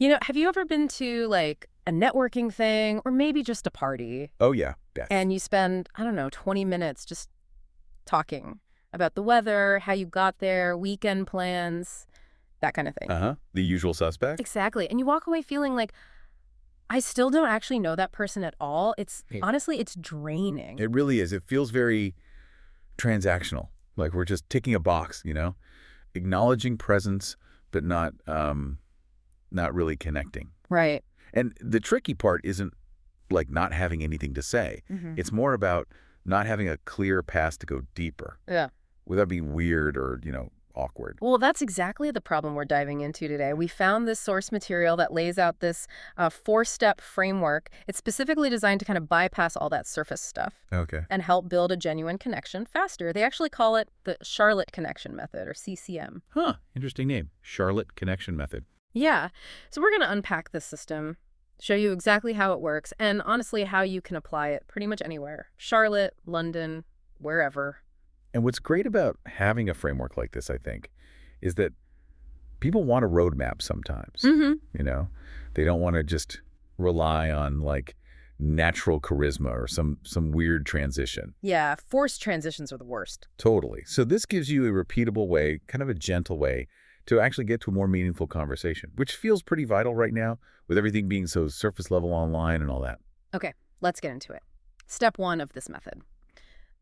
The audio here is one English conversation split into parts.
Have you ever been to like a networking thing or maybe just a party Oh, yeah. Beth. and you spend, I don't know, 20 minutes just talking about the weather, how you got there, weekend plans, that kind of thing? Uh-huh. The usual suspects? Exactly. And you walk away feeling like, I still don't actually know that person at all. Honestly, it's draining. It really is. It feels very transactional. Like we're just ticking a box, acknowledging presence, but not really connecting. Right. And the tricky part isn't like not having anything to say. It's more about not having a clear path to go deeper. Yeah. Without being weird or, awkward. Well, that's exactly the problem we're diving into today. We found this source material that lays out this 4-step framework. It's specifically designed to kind of bypass all that surface stuff. Okay. And help build a genuine connection faster. They actually call it the Charlotte Connection Method, or CCM. Huh. Interesting name. Charlotte Connection Method. Yeah. So we're going to unpack this system, show you exactly how it works, and honestly how you can apply it pretty much anywhere. Charlotte, London, wherever. And what's great about having a framework like this, I think, is that people want a roadmap sometimes. They don't want to just rely on like natural charisma or some weird transition. Yeah, forced transitions are the worst. Totally. So this gives you a repeatable way, kind of a gentle way, to actually get to a more meaningful conversation, which feels pretty vital right now with everything being so surface level online and all that. Okay, let's get into it. Step 1 of this method.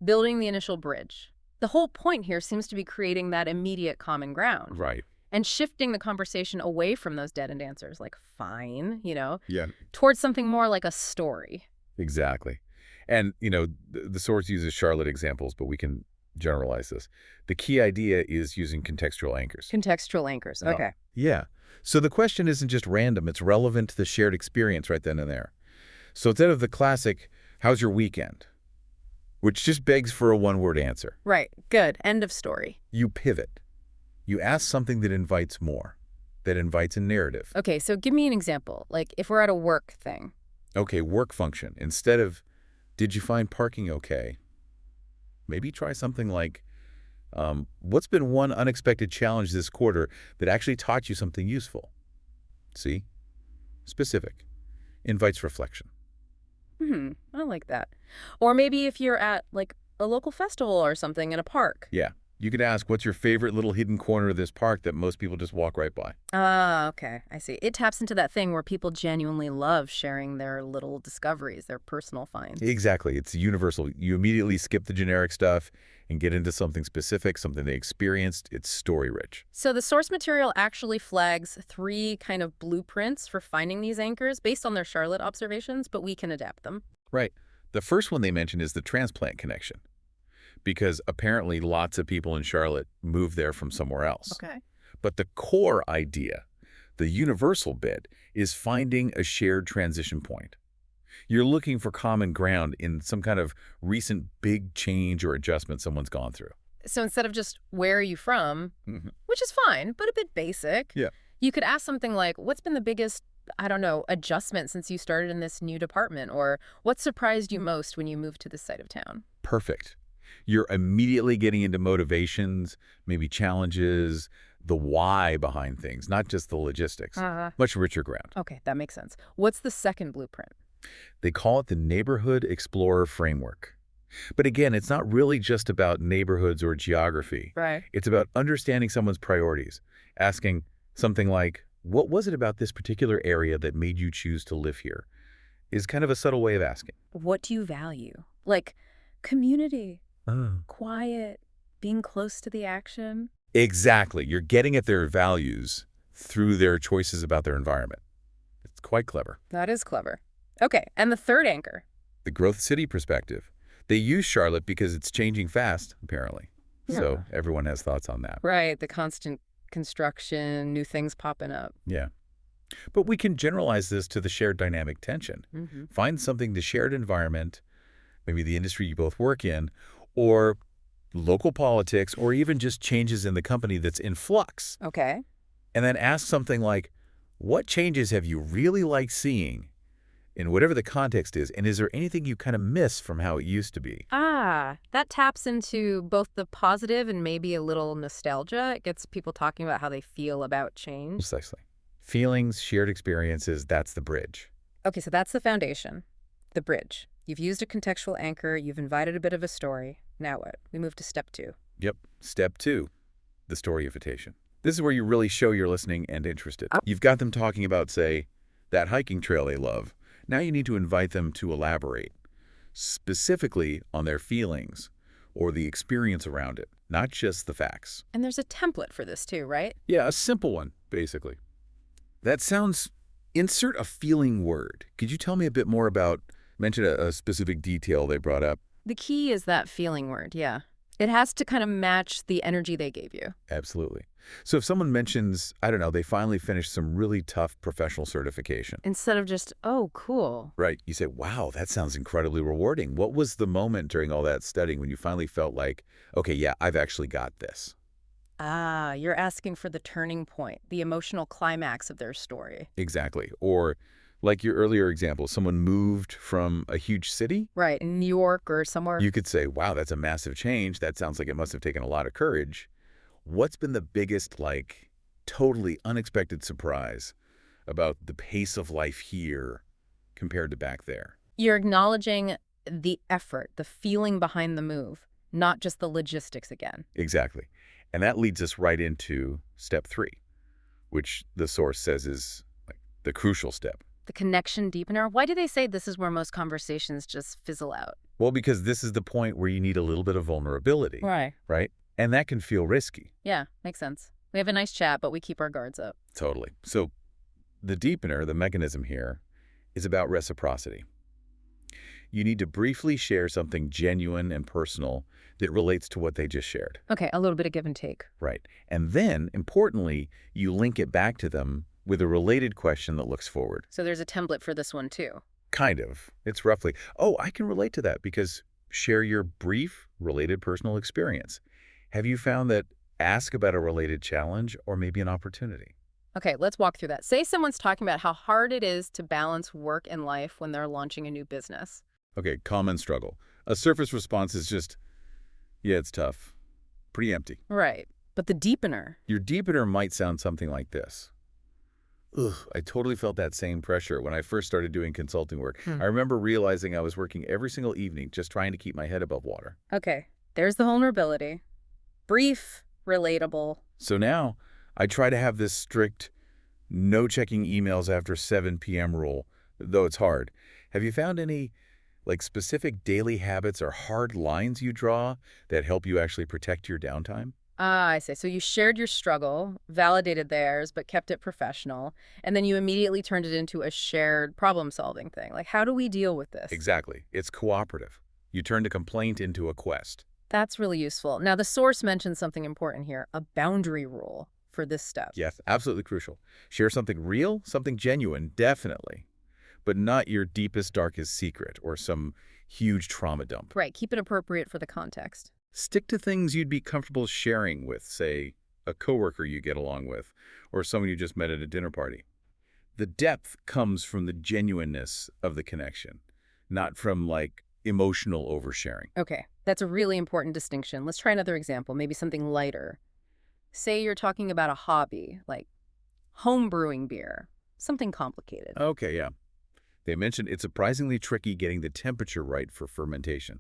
Building the initial bridge. The whole point here seems to be creating that immediate common ground. Right. And shifting the conversation away from those dead-end answers, like fine, Yeah. towards something more like a story. Exactly. And, the source uses Charlotte examples, but we can generalize this. The key idea is using contextual anchors. Contextual anchors, okay. Yeah. So the question isn't just random. It's relevant to the shared experience right then and there. So instead of the classic, how's your weekend? Which just begs for a one-word answer. Right. Good. End of story. You pivot. You ask something that invites more, that invites a narrative. Okay, so give me an example. Like if we're at a work thing. Okay, work function. Instead of, did you find parking okay? Maybe try something like, what's been one unexpected challenge this quarter that actually taught you something useful? See? Specific. Invites reflection. I like that. Or maybe if you're at like a local festival or something in a park. Yeah. You could ask, what's your favorite little hidden corner of this park that most people just walk right by? Ah, okay. I see. It taps into that thing where people genuinely love sharing their little discoveries, their personal finds. Exactly. It's universal. You immediately skip the generic stuff and get into something specific, something they experienced. It's story-rich. So the source material actually flags 3 kind of blueprints for finding these anchors based on their Charlotte observations, but we can adapt them. Right. The first one they mention is the transplant connection, because apparently lots of people in Charlotte moved there from somewhere else. Okay. But the core idea, the universal bit, is finding a shared transition point. You're looking for common ground in some kind of recent big change or adjustment someone's gone through. So instead of just, where are you from, which is fine, but a bit basic, Yeah. you could ask something like, what's been the biggest, I don't know, adjustment since you started in this new department? Or what surprised you most when you moved to this side of town? Perfect. You're immediately getting into motivations, maybe challenges, the why behind things, not just the logistics. Much richer ground. Okay, that makes sense. What's the second blueprint? They call it the Neighborhood Explorer Framework. But again, it's not really just about neighborhoods or geography. Right. It's about understanding someone's priorities, asking something like, what was it about this particular area that made you choose to live here? Is kind of a subtle way of asking. What do you value? Like community, quiet, being close to the action? Exactly. You're getting at their values through their choices about their environment. It's quite clever. That is clever. Okay, and the third anchor? The growth city perspective. They use Charlotte because it's changing fast, apparently. Yeah. So everyone has thoughts on that. Right, the constant construction, new things popping up. Yeah. But we can generalize this to the shared dynamic tension. Find something, the shared environment, maybe the industry you both work in, or local politics, or even just changes in the company that's in flux. Okay. And then ask something like, what changes have you really liked seeing in whatever the context is, and is there anything you kind of miss from how it used to be? Ah, that taps into both the positive and maybe a little nostalgia. It gets people talking about how they feel about change. Precisely. Feelings, shared experiences, that's the bridge. Okay, so that's the foundation, the bridge. You've used a contextual anchor, you've invited a bit of a story. Now what? We move to step 2. Yep. Step 2, the storyification. This is where you really show you're listening and interested. You've got them talking about, say, that hiking trail they love. Now you need to invite them to elaborate, specifically on their feelings or the experience around it, not just the facts. And there's a template for this too, right? Yeah, a simple one, basically. That sounds... Insert a feeling word. Could you tell me a bit more about... Mention a specific detail they brought up. The key is that feeling word, yeah. It has to kind of match the energy they gave you. Absolutely. So if someone mentions, I don't know, they finally finished some really tough professional certification. Instead of just, oh, cool. Right. You say, wow, that sounds incredibly rewarding. What was the moment during all that studying when you finally felt like, okay, yeah, I've actually got this? Ah, you're asking for the turning point, the emotional climax of their story. Exactly. Or like your earlier example, someone moved from a huge city. Right, in New York or somewhere. You could say, wow, that's a massive change. That sounds like it must have taken a lot of courage. What's been the biggest, like, totally unexpected surprise about the pace of life here compared to back there? You're acknowledging the effort, the feeling behind the move, not just the logistics again. Exactly. And that leads us right into step 3, which the source says is like the crucial step. The connection deepener. Why do they say this is where most conversations just fizzle out? Well, because this is the point where you need a little bit of vulnerability. Right. Right? And that can feel risky. Yeah, makes sense. We have a nice chat, but we keep our guards up. Totally. So the deepener, the mechanism here, is about reciprocity. You need to briefly share something genuine and personal that relates to what they just shared. Okay, a little bit of give and take. Right. And then, importantly, you link it back to them with a related question that looks forward. So there's a template for this one too. Kind of. It's roughly, oh, I can relate to that because share your brief, related personal experience. Have you found that ask about a related challenge or maybe an opportunity? Okay, let's walk through that. Say someone's talking about how hard it is to balance work and life when they're launching a new business. Okay, common struggle. A surface response is just, yeah, it's tough. Pretty empty. Right. But the deepener. Your deepener might sound something like this. Ugh, I totally felt that same pressure when I first started doing consulting work. I remember realizing I was working every single evening just trying to keep my head above water. Okay, there's the vulnerability. Brief, relatable. So now I try to have this strict no checking emails after 7 p.m. rule, though it's hard. Have you found any like specific daily habits or hard lines you draw that help you actually protect your downtime? Ah, I see. So you shared your struggle, validated theirs, but kept it professional, and then you immediately turned it into a shared problem-solving thing. Like, how do we deal with this? Exactly. It's cooperative. You turned a complaint into a quest. That's really useful. Now, the source mentions something important here, a boundary rule for this step. Yes, absolutely crucial. Share something real, something genuine, definitely, but not your deepest, darkest secret or some huge trauma dump. Right. Keep it appropriate for the context. Stick to things you'd be comfortable sharing with, say, a coworker you get along with, or someone you just met at a dinner party. The depth comes from the genuineness of the connection, not from, like, emotional oversharing. Okay. That's a really important distinction. Let's try another example, maybe something lighter. Say you're talking about a hobby, like home brewing beer, something complicated. Okay, yeah. They mentioned it's surprisingly tricky getting the temperature right for fermentation.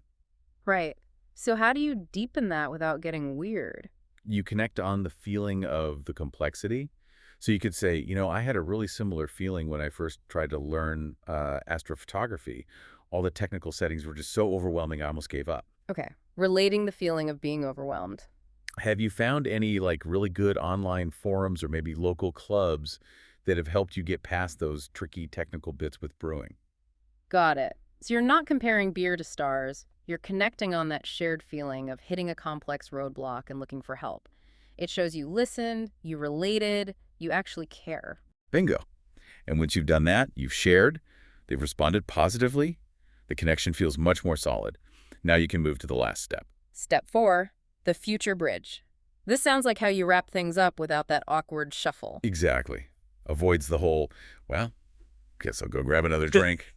Right. So how do you deepen that without getting weird? You connect on the feeling of the complexity. So you could say, you know, I had a really similar feeling when I first tried to learn astrophotography. All the technical settings were just so overwhelming, I almost gave up. Okay. Relating the feeling of being overwhelmed. Have you found any like really good online forums or maybe local clubs that have helped you get past those tricky technical bits with brewing? Got it. So you're not comparing beer to stars. You're connecting on that shared feeling of hitting a complex roadblock and looking for help. It shows you listened, you related, you actually care. Bingo. And once you've done that, you've shared, they've responded positively, the connection feels much more solid. Now you can move to the last step. Step 4, the future bridge. This sounds like how you wrap things up without that awkward shuffle. Exactly. Avoids the whole, well, guess I'll go grab another drink.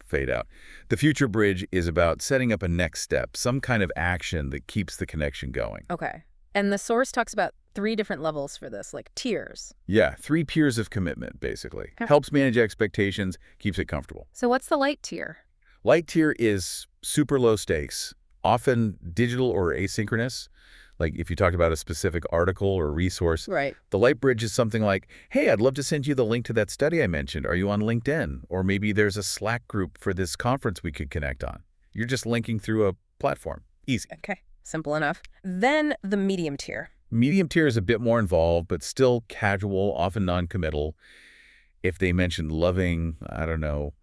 Fade out. The future bridge is about setting up a next step, some kind of action that keeps the connection going. Okay. And the source talks about 3 different levels for this, like tiers. Yeah, 3 tiers of commitment, basically. Okay. Helps manage expectations, keeps it comfortable. So what's the light tier? Light tier is super low stakes, often digital or asynchronous. Like if you talked about a specific article or resource, Right. the light bridge is something like, hey, I'd love to send you the link to that study I mentioned. Are you on LinkedIn? Or maybe there's a Slack group for this conference we could connect on. You're just linking through a platform. Easy. Okay. Simple enough. Then the medium tier. Medium tier is a bit more involved, but still casual, often non-committal. If they mentioned loving, I don't know,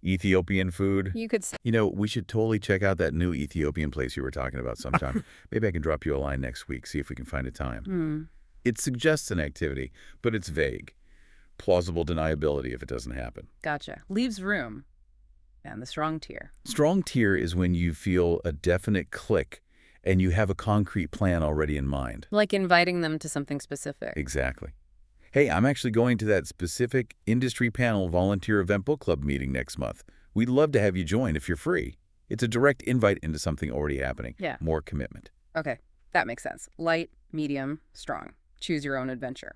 Ethiopian food. You could say, You know, we should totally check out that new Ethiopian place you were talking about sometime. Maybe I can drop you a line next week, see if we can find a time. It suggests an activity, but it's vague. Plausible deniability if it doesn't happen. gotcha. Leaves room. And the strong tier. Strong tier is when you feel a definite click and you have a concrete plan already in mind. Like inviting them to something specific. Exactly. Hey, I'm actually going to that specific industry panel volunteer event book club meeting next month. We'd love to have you join if you're free. It's a direct invite into something already happening. Yeah. More commitment. Okay. That makes sense. Light, medium, strong. Choose your own adventure.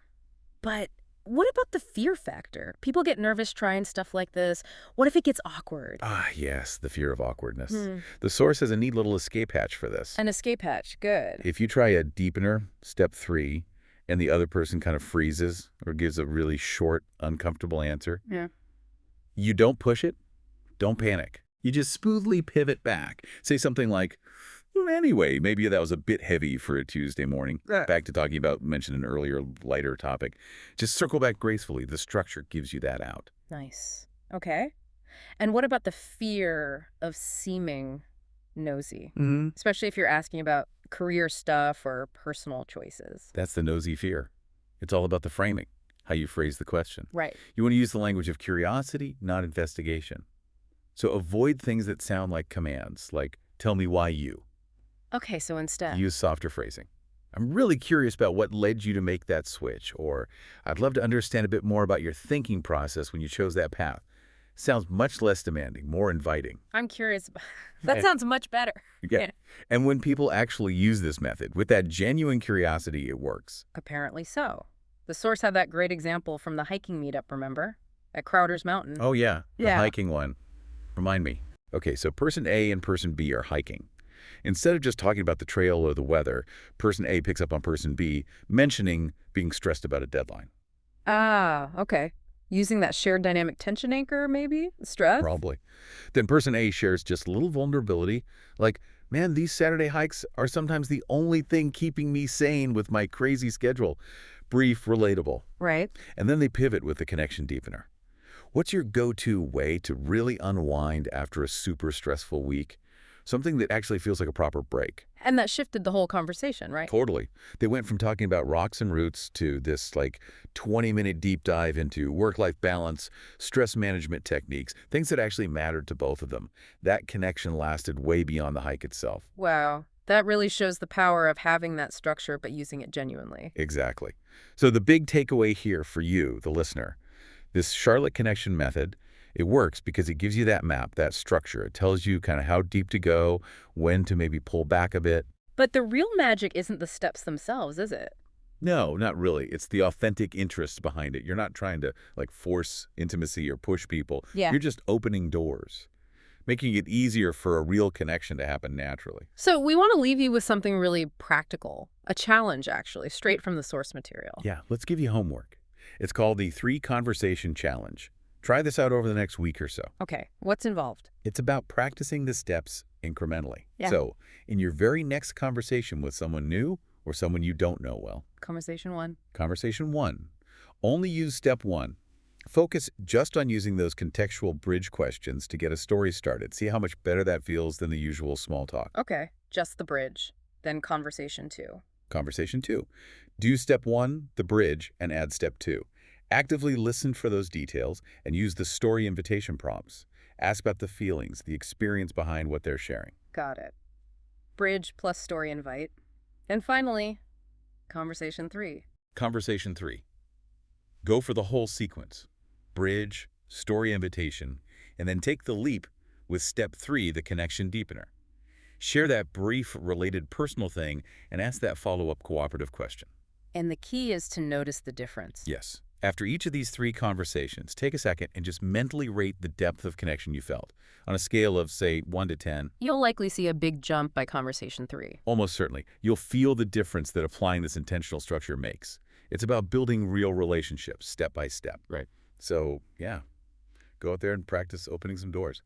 But what about the fear factor? People get nervous trying stuff like this. What if it gets awkward? Ah, yes, the fear of awkwardness. The source has a neat little escape hatch for this. An escape hatch. Good. If you try a deepener, step 3, and the other person kind of freezes or gives a really short, uncomfortable answer, Yeah. you don't push it, don't panic. You just smoothly pivot back. Say something like, "Well, anyway, maybe that was a bit heavy for a Tuesday morning." Back to talking about, mentioned an earlier, lighter topic. Just circle back gracefully. The structure gives you that out. Nice. Okay. And what about the fear of seeming nosy? Especially if you're asking about career stuff or personal choices. That's the nosy fear. It's all about the framing, how you phrase the question. Right. You want to use the language of curiosity, not investigation. So avoid things that sound like commands, like, tell me why you. Okay, so instead. Use softer phrasing. I'm really curious about what led you to make that switch, or I'd love to understand a bit more about your thinking process when you chose that path. Sounds much less demanding, more inviting. I'm curious. That sounds much better. Yeah. And when people actually use this method, with that genuine curiosity, it works. Apparently so. The source had that great example from the hiking meetup, remember? At Crowder's Mountain. Oh, yeah. The Yeah. hiking one. Remind me. Okay, so person A and person B are hiking. Instead of just talking about the trail or the weather, person A picks up on person B, mentioning being stressed about a deadline. Ah, okay. Using that shared dynamic tension anchor, maybe? Stress? Probably. Then person A shares just a little vulnerability, like, man, these Saturday hikes are sometimes the only thing keeping me sane with my crazy schedule. Brief, relatable. Right. And then they pivot with the connection deepener. What's your go-to way to really unwind after a super stressful week? Something that actually feels like a proper break. And that shifted the whole conversation, right? Totally. They went from talking about rocks and roots to this like 20-minute deep dive into work-life balance, stress management techniques, things that actually mattered to both of them. That connection lasted way beyond the hike itself. Wow. That really shows the power of having that structure but using it genuinely. Exactly. So the big takeaway here for you, the listener, this Charlotte connection method, it works because it gives you that map, that structure. It tells you kind of how deep to go, when to maybe pull back a bit. But the real magic isn't the steps themselves, is it? No, not really. It's the authentic interest behind it. You're not trying to like force intimacy or push people. Yeah. You're just opening doors, making it easier for a real connection to happen naturally. So we want to leave you with something really practical, a challenge actually, straight from the source material. Yeah, let's give you homework. It's called the 3 Conversation Challenge. Try this out over the next week or so. Okay, what's involved? It's about practicing the steps incrementally. Yeah. So, in your very next conversation with someone new or someone you don't know well, Conversation 1. Conversation 1, only use step 1. Focus just on using those contextual bridge questions to get a story started. See how much better that feels than the usual small talk. Okay, just the bridge. Then conversation 2. Conversation 2, do step 1, the bridge, and add step 2. Actively listen for those details and use the story invitation prompts. Ask about the feelings, the experience behind what they're sharing. Got it. Bridge plus story invite. And finally, conversation 3. Conversation 3. Go for the whole sequence. Bridge, story invitation, and then take the leap with step 3, the connection deepener. Share that brief, related personal thing and ask that follow-up cooperative question. And the key is to notice the difference. Yes. After each of these 3 conversations, take a second and just mentally rate the depth of connection you felt. On a scale of, say, 1 to 10, You'll likely see a big jump by conversation 3. almost certainly, you'll feel the difference that applying this intentional structure makes. It's about building real relationships step by step. Right. So, yeah, go out there and practice opening some doors.